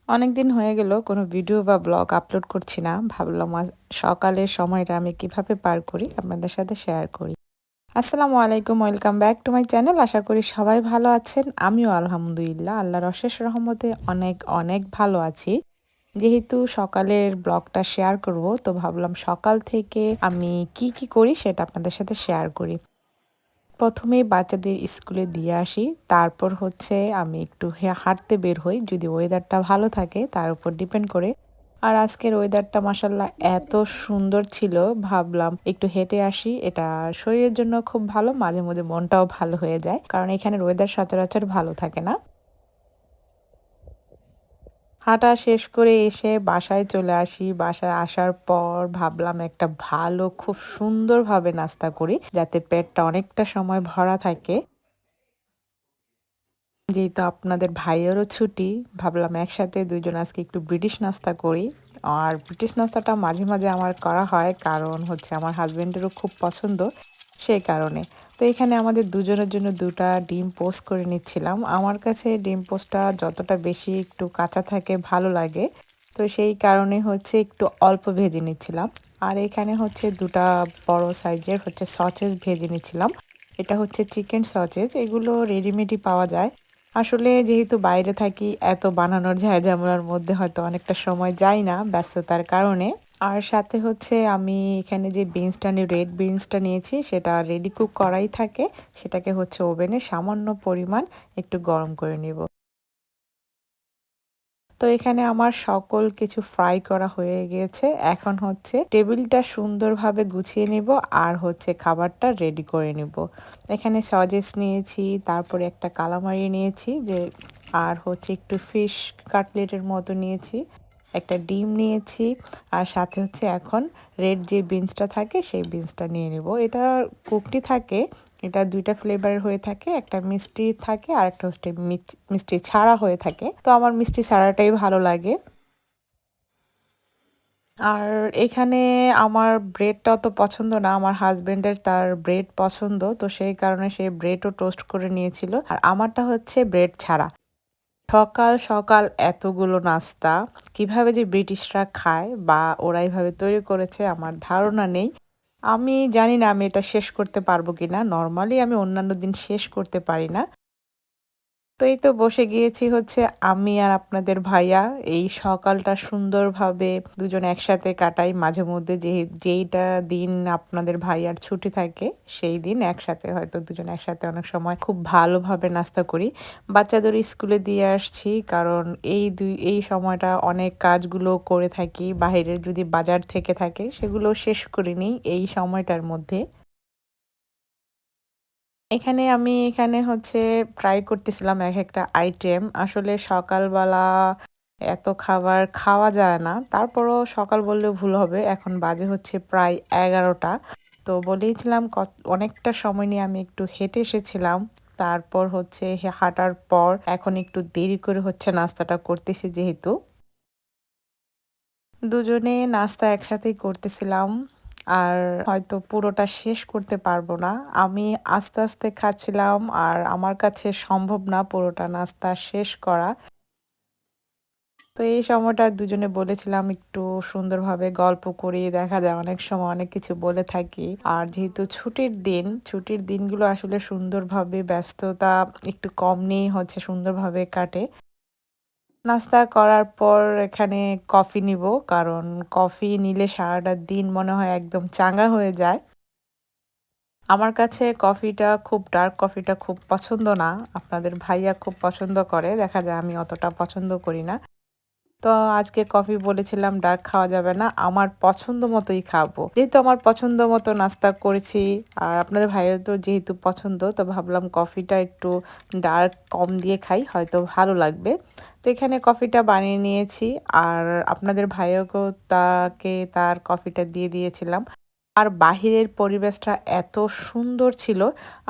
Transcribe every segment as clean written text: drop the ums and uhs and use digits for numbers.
অনেকদিন হয়ে গেল কোনো ভিডিও বা ব্লগ আপলোড করছি না। ভাবলাম আজ সকালের সময়টা আমি কিভাবে পার করি আপনাদের সাথে শেয়ার করি। আসসালামু আলাইকুম, welcome back to my channel. আশা করি সবাই ভালো আছেন। আমিও আলহামদুলিল্লাহ আল্লাহর অশেষ রহমতে অনেক অনেক ভালো আছি। যেহেতু সকালের ব্লগটা শেয়ার করব, তো ভাবলাম সকাল থেকে আমি কি কি করি সেটা আপনাদের সাথে শেয়ার করি। প্রথমেই বাচ্চাদের স্কুলে দিয়ে আসি, তারপর হচ্ছে আমি একটু হাঁটতে বের হই যদি ওয়েদারটা ভালো থাকে, তার উপর ডিপেন্ড করে। আর আজকের ওয়েদারটা মাশাল্লাহ এত সুন্দর ছিল, ভাবলাম একটু হেঁটে আসি। এটা শরীরের জন্য খুব ভালো, মাঝে মধ্যে মনটাও ভালো হয়ে যায়, কারণ এখানের ওয়েদার সচরাচর ভালো থাকে না। হাঁটা শেষ করে এসে বাসায় চলে আসি। বাসায় আসার পর ভাবলাম একটা ভালো খুব সুন্দরভাবে নাস্তা করি, যাতে পেটটা অনেকটা সময় ভরা থাকে। যেহেতু আপনাদের ভাইয়েরও ছুটি, ভাবলাম একসাথে দুইজন আজকে একটু ব্রিটিশ নাস্তা করি। আর ব্রিটিশ নাস্তাটা মাঝে মাঝে আমার করা হয়, কারণ হচ্ছে আমার হাজবেন্ডেরও খুব পছন্দ, সেই কারণে। তো এখানে আমাদের দুজনের জন্য দুটা ডিম পোস্ট করে নিচ্ছিলাম। আমার কাছে ডিম পোস্টটা যতটা বেশি একটু কাঁচা থাকে ভালো লাগে, তো সেই কারণে হচ্ছে একটু অল্প ভেজে নিচ্ছিলাম। আর এখানে হচ্ছে দুটা বড় সাইজের হচ্ছে সসেস ভেজে নিচ্ছিলাম। এটা হচ্ছে চিকেন সসেজ, এগুলো রেডিমেডই পাওয়া যায়। আসলে যেহেতু বাইরে থাকি, এত বানানোর ঝামেলার মধ্যে হয়তো অনেকটা সময় যায় না ব্যস্ততার কারণে। আর সাথে হচ্ছে আমি এখানে যে বিনসটা নিয়ে রেড বিনসটা নিয়েছি, সেটা রেডি কুক করাই থাকে। সেটাকে হচ্ছে ওভেনে সামান্য পরিমাণ একটু গরম করে নেব। তো এখানে আমার সকল কিছু ফ্রাই করা হয়ে গিয়েছে। এখন হচ্ছে টেবিলটা সুন্দরভাবে গুছিয়ে নিব, আর হচ্ছে খাবারটা রেডি করে নিব। এখানে সজেস নিয়েছি, তারপরে একটা কালামারি নিয়েছি, আর হচ্ছে একটু ফিশ কাটলেটের মতো নিয়েছি, একটা ডিম নিয়েছি, আর সাথে হচ্ছে এখন রেড যে বিনসটা থাকে সেই বিনসটা নিয়ে নিব। এটা কুকটি থাকে, এটা দুইটা ফ্লেভারের হয়ে থাকে, একটা মিষ্টি থাকে আর একটা হচ্ছে মিষ্টি ছাড়া হয়ে থাকে। তো আমার মিষ্টি ছাড়াটাই ভালো লাগে। আর এখানে আমার ব্রেডটা অত পছন্দ না, আমার হাজবেন্ডের তার ব্রেড পছন্দ, তো সেই কারণে সে ব্রেডও টোস্ট করে নিয়েছিল, আর আমারটা হচ্ছে ব্রেড ছাড়া। সকাল সকাল এতগুলো নাস্তা কিভাবে যে ব্রিটিশরা খায় বা ওরা এইভাবে তৈরি করেছে আমার ধারণা নেই। আমি জানি না আমি এটা শেষ করতে পারবো কিনা। নর্মালি আমি অন্যান্য দিন শেষ করতে পারি না। তো এই তো বসে গিয়েছি হচ্ছে আমি আর আপনাদের ভাইয়া। এই সকালটা সুন্দরভাবে দুজন একসাথে কাটাই। মাঝে মধ্যে যেইটা দিন আপনাদের ভাইয়ার ছুটি থাকে, সেই দিন একসাথে হয়তো দুজন একসাথে অনেক সময় খুব ভালোভাবে নাস্তা করি। বাচ্চাদের স্কুলে দিয়ে আসছি, কারণ এই সময়টা অনেক কাজগুলো করে থাকি। বাহিরের যদি বাজার থেকে থাকে সেগুলো শেষ করে নিই এই সময়টার মধ্যে। এখানে হচ্ছে ট্রাই করতেছিলাম এক একটা আইটেম। আসলে সকালবেলা এত খাবার খাওয়া যায় না। তারপরও সকাল বললেও ভুল হবে। এখন বাজে হচ্ছে প্রায় 11টা। তো বলেইছিলাম অনেকটা সময় নিয়ে আমি একটু হেঁটে এসেছিলাম। তারপর হচ্ছে হাঁটার পর এখন একটু দেরি করে হচ্ছে নাস্তাটা করতেছি যেহেতু। দুজনে নাস্তা একসাথেই করতেছিলাম। আর হয়তো পুরোটা শেষ করতে পারবো না। আমি আস্তে আস্তে খাচ্ছিলাম, আর আমার কাছে সম্ভব না পুরোটা নাস্তা শেষ করা। তো এই সময়টা দুজনে বলেছিলাম একটু সুন্দরভাবে গল্প করি, দেখা যায় অনেক সময় অনেক কিছু বলে থাকি। আর যেহেতু ছুটির দিন, ছুটির দিনগুলো আসলে সুন্দরভাবে ব্যস্ততা একটু কম নিয়েই হচ্ছে সুন্দরভাবে কাটে। নাস্তা করার পর এখানে কফি নিব, কারণ কফি নিলে সারাটা দিন মনে হয় একদম চাঙ্গা হয়ে যায়। আমার কাছে ডার্ক কফিটা খুব পছন্দ না। আপনাদের ভাইয়া খুব পছন্দ করে, দেখা যায় আমি অতটা পছন্দ করি না। তো আজকে কফি বলেছিলাম ডার্ক খাওয়া যাবে না, আমার পছন্দ মতোই খাবো। যেহেতু আমার পছন্দ মতো নাস্তা করেছি, আর আপনাদের ভাইয়ের তো যেহেতু পছন্দ, তো ভাবলাম কফিটা একটু ডার্ক কম দিয়ে খাই, হয়তো ভালো লাগবে। তো এখানে কফিটা বানিয়ে নিয়েছি, আর আপনাদের ভাইয়াকেও তার কফিটা দিয়ে দিয়েছিলাম। আর বাহিরের পরিবেশটা এত সুন্দর ছিল,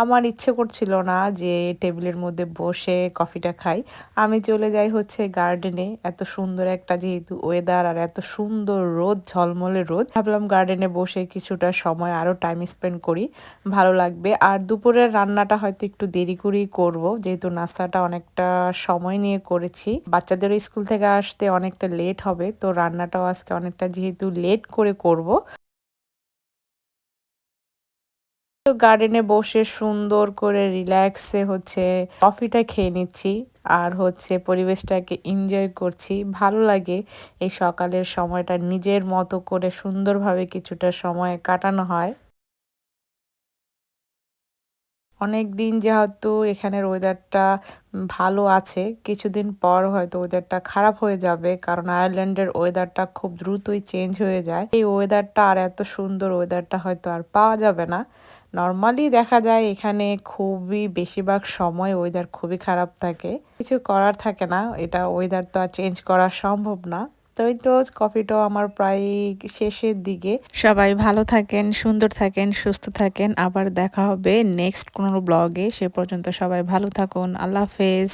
আমার ইচ্ছে করছিল না যে টেবিলের মধ্যে বসে কফিটা খাই। আমি চলে যাই হচ্ছে গার্ডেনে। এত সুন্দর একটা যেহেতু ওয়েদার আর এত সুন্দর রোদ, ঝলমলে রোদ। ভাবলাম গার্ডেনে বসে কিছুটা সময় আরো টাইম স্পেন্ড করি, ভালো লাগবে। আর দুপুরের রান্নাটা হয়তো একটু দেরি করেই করব, যেহেতু নাস্তাটা অনেকটা সময় নিয়ে করেছি। বাচ্চাদেরও স্কুল থেকে আসতে অনেকটা লেট হবে, তো রান্নাটাও আজকে অনেকটা যেহেতু লেট করে করব। তো গার্ডেনে বসে সুন্দর করে রিল্যাক্সে হচ্ছে কফিটা খেয়ে নিচ্ছি আর হচ্ছে পরিবেশটাকে এনজয় করছি। ভালো লাগে এই সকালের সময়টা নিজের মতো করে সুন্দরভাবে কিছুটা সময় কাটানো হয়। অনেক দিন যেহেতু এখানের ওয়েদারটা ভালো আছে, কিছুদিন পর হয়তো ওয়েদারটা খারাপ হয়ে যাবে, কারণ আয়ারল্যান্ডের ওয়েদারটা খুব দ্রুতই চেঞ্জ হয়ে যায়। এই ওয়েদারটা আর এত সুন্দর ওয়েদারটা হয়তো আর পাওয়া যাবে না। নর্মালি দেখা যায় এখানে খুবই বেশিরভাগ সময় ওয়েদার খুবই খারাপ থাকে, কিছু করার থাকে না, এটা ওয়েদার তো আর চেঞ্জ করা সম্ভব না। তো এই তো কফিটাও আমার প্রায় শেষের দিকে। সবাই ভালো থাকেন, সুন্দর থাকেন, সুস্থ থাকেন। আবার দেখা হবে নেক্সট কোনো ব্লগে। সে পর্যন্ত সবাই ভালো থাকুন। আল্লাহ হাফেজ।